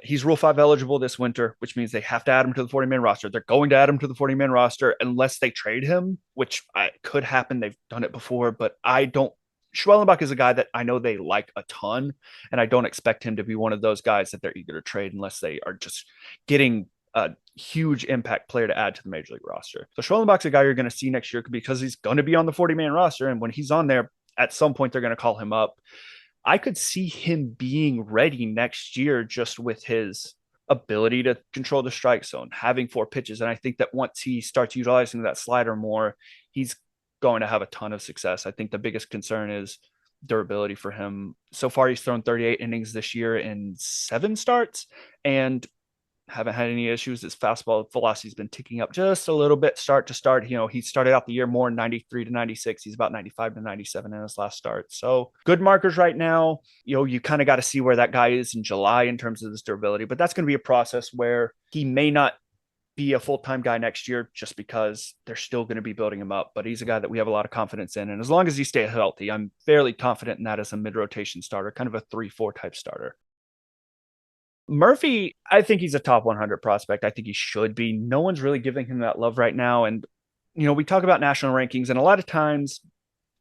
He's Rule 5 eligible this winter, which means they have to add him to the 40-man roster. They're going to add him to the 40-man roster unless they trade him, which could happen. They've done it before, but I don't. Schwellenbach is a guy that I know they like a ton, and I don't expect him to be one of those guys that they're eager to trade unless they are just getting a huge impact player to add to the major league roster. So Schwellenbach's a guy you're going to see next year because he's going to be on the 40-man roster, and when he's on there, at some point they're going to call him up. I could see him being ready next year just with his ability to control the strike zone, having 4 pitches. And I think that once he starts utilizing that slider more, he's going to have a ton of success. I think the biggest concern is durability for him. So far, he's thrown 38 innings this year in 7 starts and haven't had any issues. His fastball velocity has been ticking up just a little bit start to start. He started out the year more 93 to 96. He's about 95 to 97 in his last start. So good markers right now. You kind of got to see where that guy is in July in terms of his durability, but that's going to be a process where he may not be a full-time guy next year just because they're still going to be building him up, but he's a guy that we have a lot of confidence in. And as long as he stays healthy, I'm fairly confident in that as a mid-rotation starter, kind of a 3-4 type starter. Murphy, I think he's a top 100 prospect. I think he should be. No one's really giving him that love right now. And, we talk about national rankings, and a lot of times,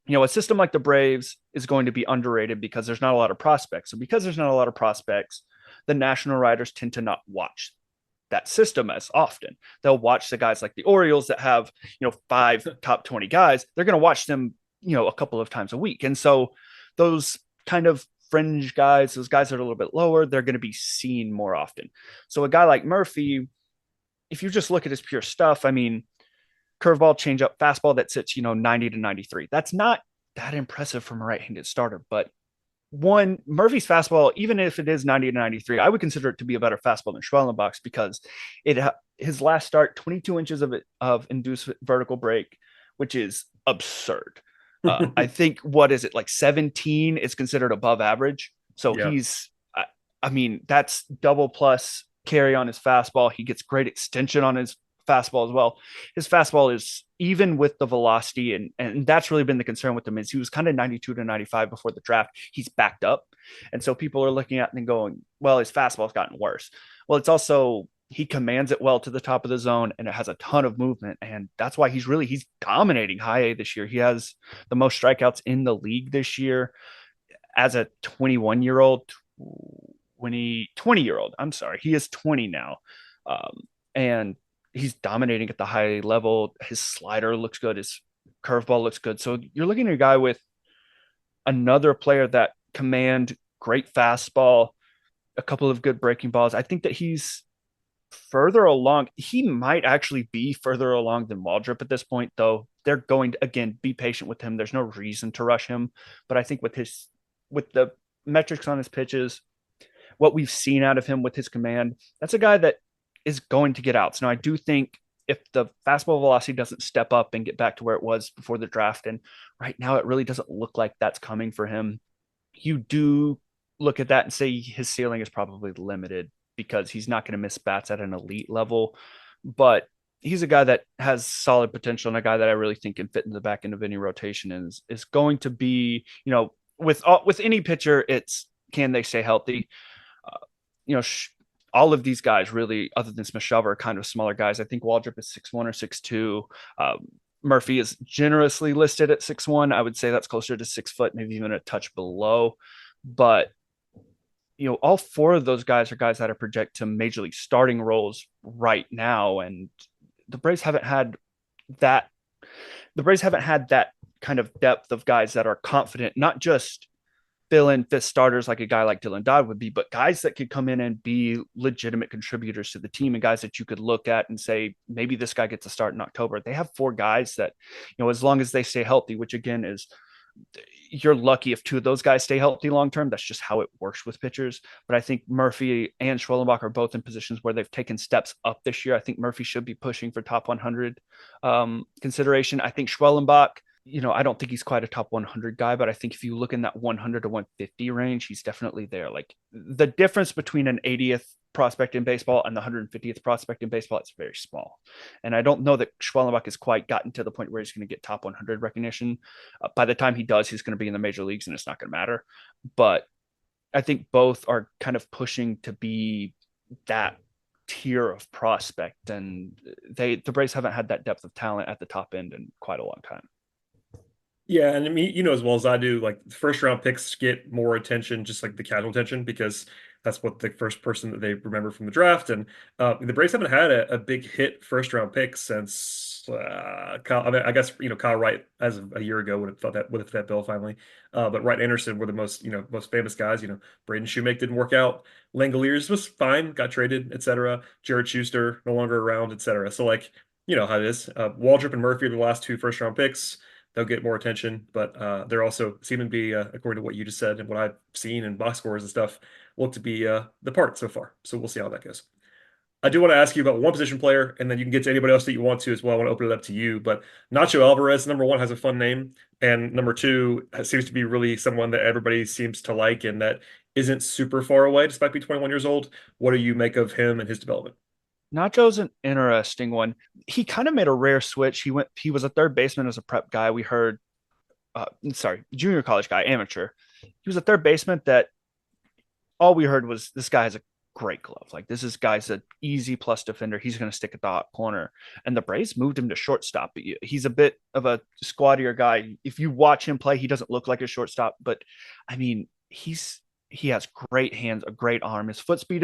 a system like the Braves is going to be underrated because there's not a lot of prospects. So because there's not a lot of prospects, the national writers tend to not watch that system as often. They'll watch the guys like the Orioles that have, 5 top 20 guys. They're going to watch them, a couple of times a week. And so those kind of fringe guys, those guys that are a little bit lower, they're going to be seen more often. So a guy like Murphy, if you just look at his pure stuff, I mean, curveball, changeup, fastball that sits, 90 to 93. That's not that impressive from a right-handed starter. But Murphy's fastball, even if it is 90 to 93, I would consider it to be a better fastball than Schwellenbach's because his last start, 22 inches of induced vertical break, which is absurd. I think, what is it, like 17 is considered above average. So yeah. That's double plus carry on his fastball. He gets great extension on his fastball as well. His fastball is even with the velocity, and that's really been the concern with him is he was kind of 92 to 95 before the draft. He's backed up. And so people are looking at it and going, well, his fastball's gotten worse. Well, it's also, he commands it well to the top of the zone and it has a ton of movement. And that's why he's dominating high A this year. He has the most strikeouts in the league this year as a 20-year-old. I'm sorry. He is 20 now. And he's dominating at the high level. His slider looks good. His curveball looks good. So you're looking at a guy with another player that command great fastball, a couple of good breaking balls. I think that he's further along. He might actually be further along than Waldrep at this point, though. They're going to, again, be patient with him. There's no reason to rush him. But I think with the metrics on his pitches, what we've seen out of him with his command, that's a guy that is going to get outs. Now, I do think if the fastball velocity doesn't step up and get back to where it was before the draft, and right now it really doesn't look like that's coming for him, you do look at that and say his ceiling is probably limited because he's not going to miss bats at an elite level. But he's a guy that has solid potential and a guy that I really think can fit in the back end of any rotation and is going to be, with any pitcher, it's can they stay healthy? All of these guys really, other than Smith-Shawver, are kind of smaller guys. I think Waldrep is 6'1" or 6'2". Murphy is generously listed at 6'1". I would say that's closer to 6 foot, maybe even a touch below. But, all 4 of those guys are guys that are project to major league starting roles right now. And the Braves haven't had that. The Braves haven't had that kind of depth of guys that are confident, not just fill in fifth starters like a guy like Dylan Dodd would be, but guys that could come in and be legitimate contributors to the team and guys that you could look at and say, maybe this guy gets a start in October. They have 4 guys that, as long as they stay healthy, which again is, you're lucky if 2 of those guys stay healthy long-term. That's just how it works with pitchers. But I think Murphy and Schwellenbach are both in positions where they've taken steps up this year. I think Murphy should be pushing for top 100 consideration. I think Schwellenbach, I don't think he's quite a top 100 guy, but I think if you look in that 100 to 150 range, he's definitely there. Like the difference between an 80th prospect in baseball and the 150th prospect in baseball, it's very small. And I don't know that Schwellenbach has quite gotten to the point where he's going to get top 100 recognition. By the time he does, he's going to be in the major leagues and it's not going to matter. But I think both are kind of pushing to be that tier of prospect, and the Braves haven't had that depth of talent at the top end in quite a long time. Yeah, and I mean, you know as well as I do, like first round picks get more attention, just like the casual attention, because that's what the first person that they remember from the draft. And the Braves haven't had a big hit first round pick since Kyle. I mean, I guess Kyle Wright as of a year ago would have fit that bill finally. But Wright and Anderson were the most famous guys. Braden Shoemake didn't work out. Langoliers was fine, got traded, etc. Jared Schuster no longer around, etc. So like you know how it is. Waldrep and Murphy are the last two first round picks. They'll get more attention, but they're also seem to be, according to what you just said and what I've seen in box scores and stuff, look to be the part so far. So we'll see how that goes. I do want to ask you about one position player, and then you can get to anybody else that you want to as well. I want to open it up to you. But Nacho Alvarez, number one, has a fun name, and number two seems to be really someone that everybody seems to like and that isn't super far away, despite being 21 years old. What do you make of him and his development? Nacho's an interesting one. He kind of made a rare switch. He was a third baseman as a prep guy. We heard, junior college guy, amateur. He was a third baseman that all we heard was this guy has a great glove. Like this guy's an easy plus defender. He's going to stick at the hot corner. And the Braves moved him to shortstop. He's a bit of a squattier guy. If you watch him play, he doesn't look like a shortstop, but I mean, he has great hands, a great arm. His foot speed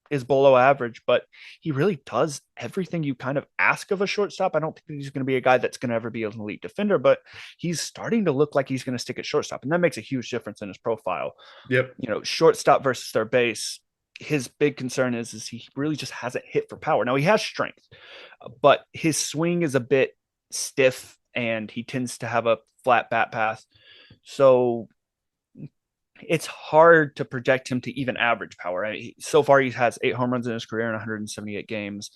is below average, but he really does everything you kind of ask of a shortstop. I don't think he's going to be a guy that's going to ever be an elite defender, but he's starting to look like he's going to stick at shortstop, and that makes a huge difference in his profile. Yep. Shortstop versus third base. His big concern is he really just hasn't hit for power. Now he has strength, but his swing is a bit stiff, and he tends to have a flat bat path. So it's hard to project him to even average power. So far, he has 8 home runs in his career in 178 games,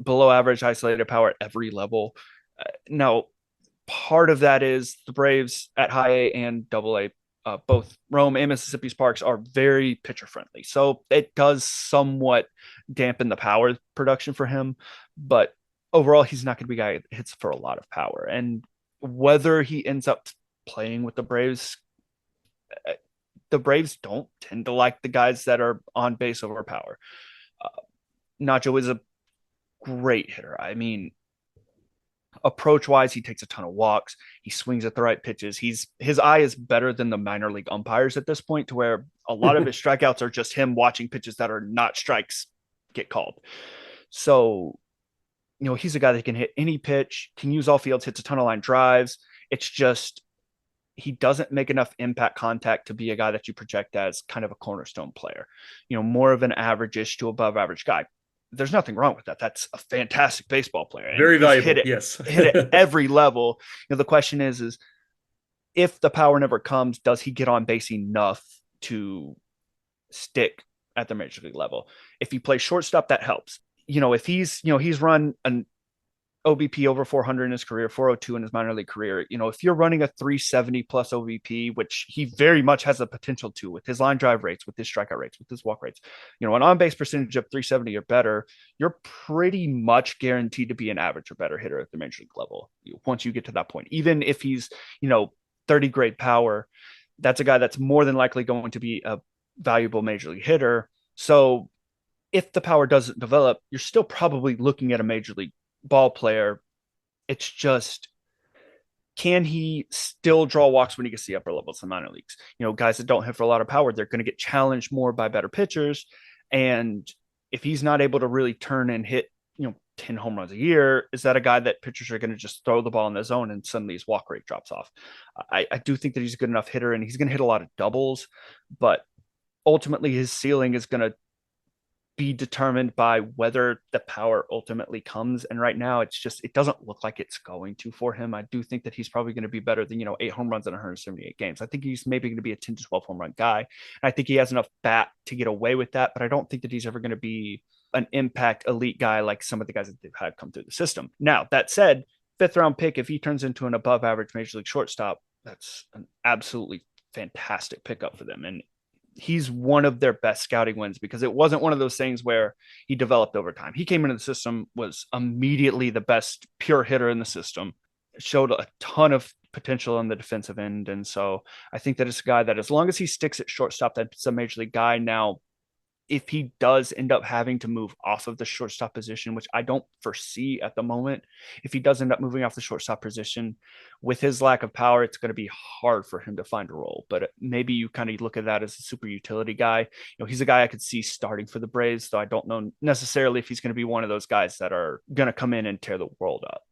below average isolated power at every level. Now, part of that is the Braves at high A and double A, both Rome and Mississippi's parks are very pitcher friendly. So it does somewhat dampen the power production for him. But overall, he's not going to be a guy that hits for a lot of power. And whether he ends up playing with the Braves don't tend to like the guys that are on base over power. Nacho is a great hitter. I mean, approach wise, he takes a ton of walks. He swings at the right pitches. His eye is better than the minor league umpires at this point, to where a lot of his strikeouts are just him watching pitches that are not strikes get called. So, he's a guy that can hit any pitch, can use all fields, hits a ton of line drives. It's just he doesn't make enough impact contact to be a guy that you project as kind of a cornerstone player, more of an average-ish to above average guy. There's nothing wrong with that. That's a fantastic baseball player. And very valuable. Yes. hit at every level. The question is if the power never comes, does he get on base enough to stick at the major league level? If he plays shortstop, that helps. If he's run an OBP over 400 in his career, 402 in his minor league career. If you're running a 370 plus OBP, which he very much has the potential to with his line drive rates, with his strikeout rates, with his walk rates, an on-base percentage of 370 or better, you're pretty much guaranteed to be an average or better hitter at the major league level once you get to that point. Even if he's, 30 grade power, that's a guy that's more than likely going to be a valuable major league hitter. So if the power doesn't develop, you're still probably looking at a major league ball player. It's just, can he still draw walks when he gets to the upper levels of minor leagues? Guys that don't hit for a lot of power, they're going to get challenged more by better pitchers. And if he's not able to really turn and hit, 10 home runs a year, is that a guy that pitchers are going to just throw the ball in the zone and suddenly his walk rate drops off? I do think that he's a good enough hitter, and he's going to hit a lot of doubles, but ultimately his ceiling is going to be determined by whether the power ultimately comes. And right now, it doesn't look like it's going to for him. I do think that he's probably going to be better than, 8 home runs in 178 games. I think he's maybe going to be a 10 to 12 home run guy. And I think he has enough bat to get away with that, but I don't think that he's ever going to be an impact elite guy like some of the guys that they've had come through the system. Now, that said, 5th round pick, if he turns into an above average major league shortstop, that's an absolutely fantastic pickup for them. And he's one of their best scouting wins, because it wasn't one of those things where he developed over time. He came into the system, was immediately the best pure hitter in the system, showed a ton of potential on the defensive end. And so I think that it's a guy that, as long as he sticks at shortstop, that's a major league guy. Now, if he does end up having to move off of the shortstop position, which I don't foresee at the moment, if he does end up moving off the shortstop position with his lack of power, it's going to be hard for him to find a role. But maybe you kind of look at that as a super utility guy. He's a guy I could see starting for the Braves, though I don't know necessarily if he's going to be one of those guys that are going to come in and tear the world up.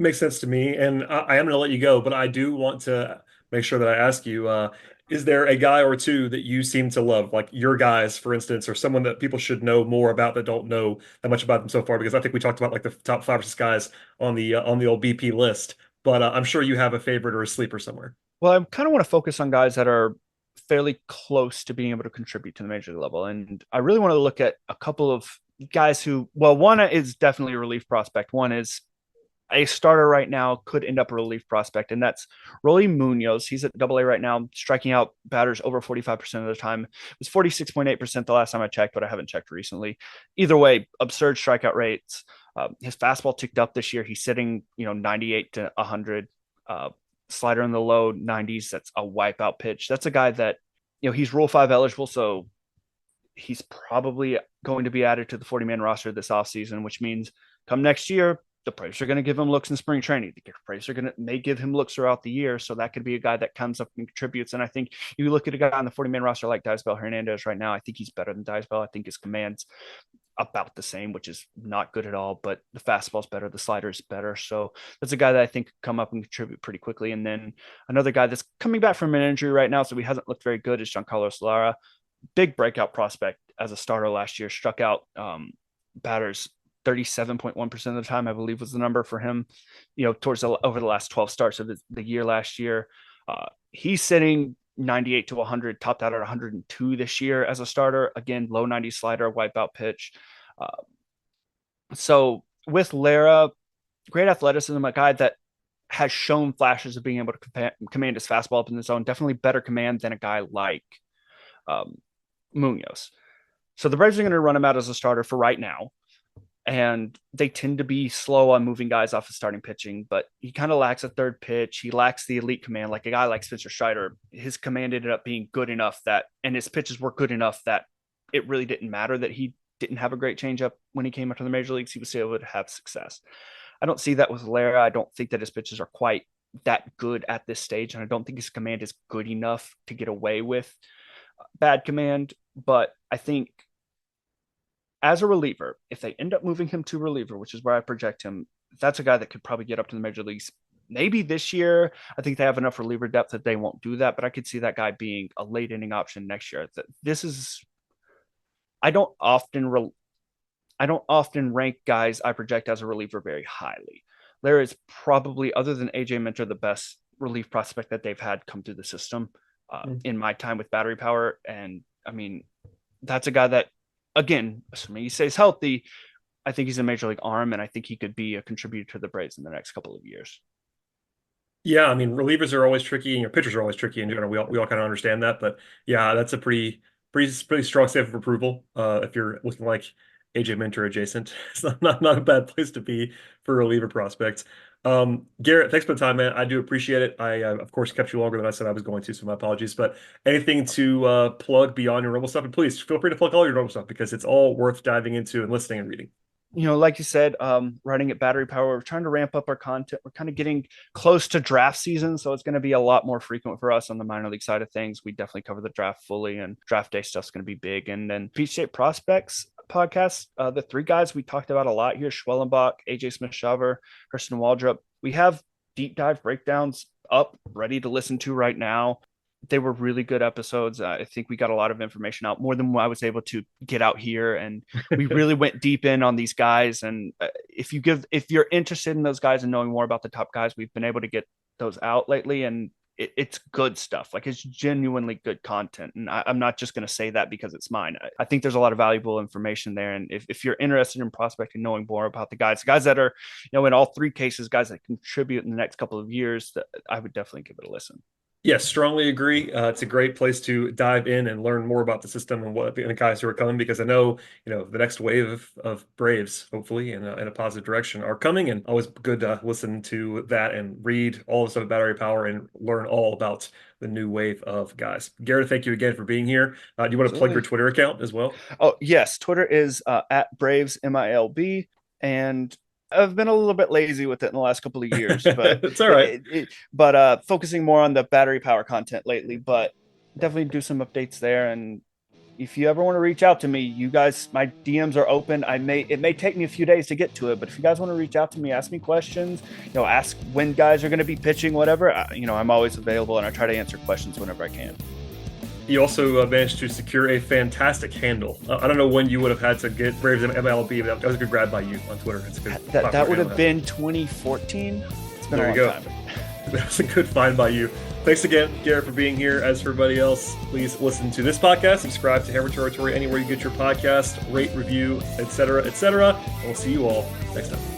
Makes sense to me. And I am going to let you go, but I do want to make sure that I ask you, is there a guy or two that you seem to love, like your guys, for instance, or someone that people should know more about that don't know that much about them so far? Because I think we talked about like the top 5 or 6 guys on the old BP list, but I'm sure you have a favorite or a sleeper somewhere. Well, I kind of want to focus on guys that are fairly close to being able to contribute to the major league level. And I really want to look at a couple of guys who, well, one is definitely a relief prospect. One is a starter right now, could end up a relief prospect, and that's Rolly Munoz. He's at AA right now, striking out batters over 45% of the time. It was 46.8% the last time I checked, but I haven't checked recently. Either way, absurd strikeout rates. His fastball ticked up this year. He's sitting, 98 to 100. Slider in the low 90s. That's a wipeout pitch. That's a guy that, he's Rule 5 eligible, so he's probably going to be added to the 40-man roster this offseason, which means come next year, the Braves are going to give him looks in spring training. The Braves may give him looks throughout the year. So that could be a guy that comes up and contributes. And I think if you look at a guy on the 40-man roster like Daisbel Hernandez right now, I think he's better than Daisbel. I think his command's about the same, which is not good at all, but the fastball's better. The slider's better. So that's a guy that I think could come up and contribute pretty quickly. And then another guy that's coming back from an injury right now, so he hasn't looked very good, is Giancarlo Solara. Big breakout prospect as a starter last year, struck out batters 37.1% of the time, I believe was the number for him, over the last 12 starts of the year last year. He's sitting 98 to 100, topped out at 102 this year as a starter. Again, low 90 slider, wipeout pitch. So with Lara, great athleticism, a guy that has shown flashes of being able to command his fastball up in the zone, definitely better command than a guy like Munoz. So the Braves are going to run him out as a starter for right now. And they tend to be slow on moving guys off of starting pitching, but he kind of lacks a third pitch. He lacks the elite command. Like a guy like Spencer Strider, his command ended up being good enough and his pitches were good enough that it really didn't matter that he didn't have a great changeup when he came up to the major leagues. He was able to have success. I don't see that with Lara. I don't think that his pitches are quite that good at this stage, and I don't think his command is good enough to get away with bad command. But I think as a reliever, if they end up moving him to reliever, which is where I project him, that's a guy that could probably get up to the major leagues. Maybe this year. I think they have enough reliever depth that they won't do that, but I could see that guy being a late inning option next year. I don't often rank guys I project as a reliever very highly. There is probably, other than AJ Minter, the best relief prospect that they've had come through the system in my time with Battery Power. And I mean, that's a guy that, again, assuming he stays healthy, I think he's a major league arm, and I think he could be a contributor to the Braves in the next couple of years. Yeah, I mean, relievers are always tricky, and your pitchers are always tricky in general. We all kind of understand that, but yeah, that's a pretty strong stamp of approval. If you're looking like AJ Minter adjacent, it's not a bad place to be for reliever prospects. Garrett, thanks for the time, man. I do appreciate it. I, of course, kept you longer than I said I was going to, so my apologies. But anything to plug beyond your normal stuff, and please feel free to plug all your normal stuff because it's all worth diving into and listening and reading. Like you said, writing at Battery Power, we're trying to ramp up our content. We're kind of getting close to draft season, so it's going to be a lot more frequent for us on the minor league side of things. We definitely cover the draft fully, and draft day stuff's going to be big. And then Beach State Prospects podcast, the 3 guys we talked about a lot here, Schwellenbach, AJ Smith-Shawver, Hurston, Waldrep. We have deep dive breakdowns up, ready to listen to right now. They were really good episodes. I think we got a lot of information out, more than I was able to get out here. And we really went deep in on these guys. And if you're interested in those guys and knowing more about the top guys, we've been able to get those out lately. And it's good stuff. Like, it's genuinely good content. And I'm not just going to say that because it's mine. I think there's a lot of valuable information there. And if you're interested in prospecting, knowing more about the guys that are, in all 3 cases, guys that contribute in the next couple of years, that I would definitely give it a listen. Yes, strongly agree. It's a great place to dive in and learn more about the system and what and the guys who are coming, because I know, the next wave of Braves, hopefully in a positive direction, are coming, and always good to listen to that and read all the stuff about battery power and learn all about the new wave of guys. Garrett, thank you again for being here. Do you want to plug your Absolutely. Twitter account as well? Oh, yes. Twitter is at Braves MILB. And I've been a little bit lazy with it in the last couple of years, but It's all right. focusing more on the battery power content lately, but definitely do some updates there. And if you ever want to reach out to me, you guys, my DMs are open. It may take me a few days to get to it, but if you guys want to reach out to me, ask me questions, ask when guys are going to be pitching, whatever, I'm always available and I try to answer questions whenever I can. You also managed to secure a fantastic handle. I don't know when you would have had to get Braves and MLB, but that was a good grab by you on Twitter. It's a good that would have been 2014. It's been a long time. That was a good find by you. Thanks again, Garrett, for being here. As for everybody else, please listen to this podcast, subscribe to Hammer Territory anywhere you get your podcast, rate, review, etc., etc. And we'll see you all next time.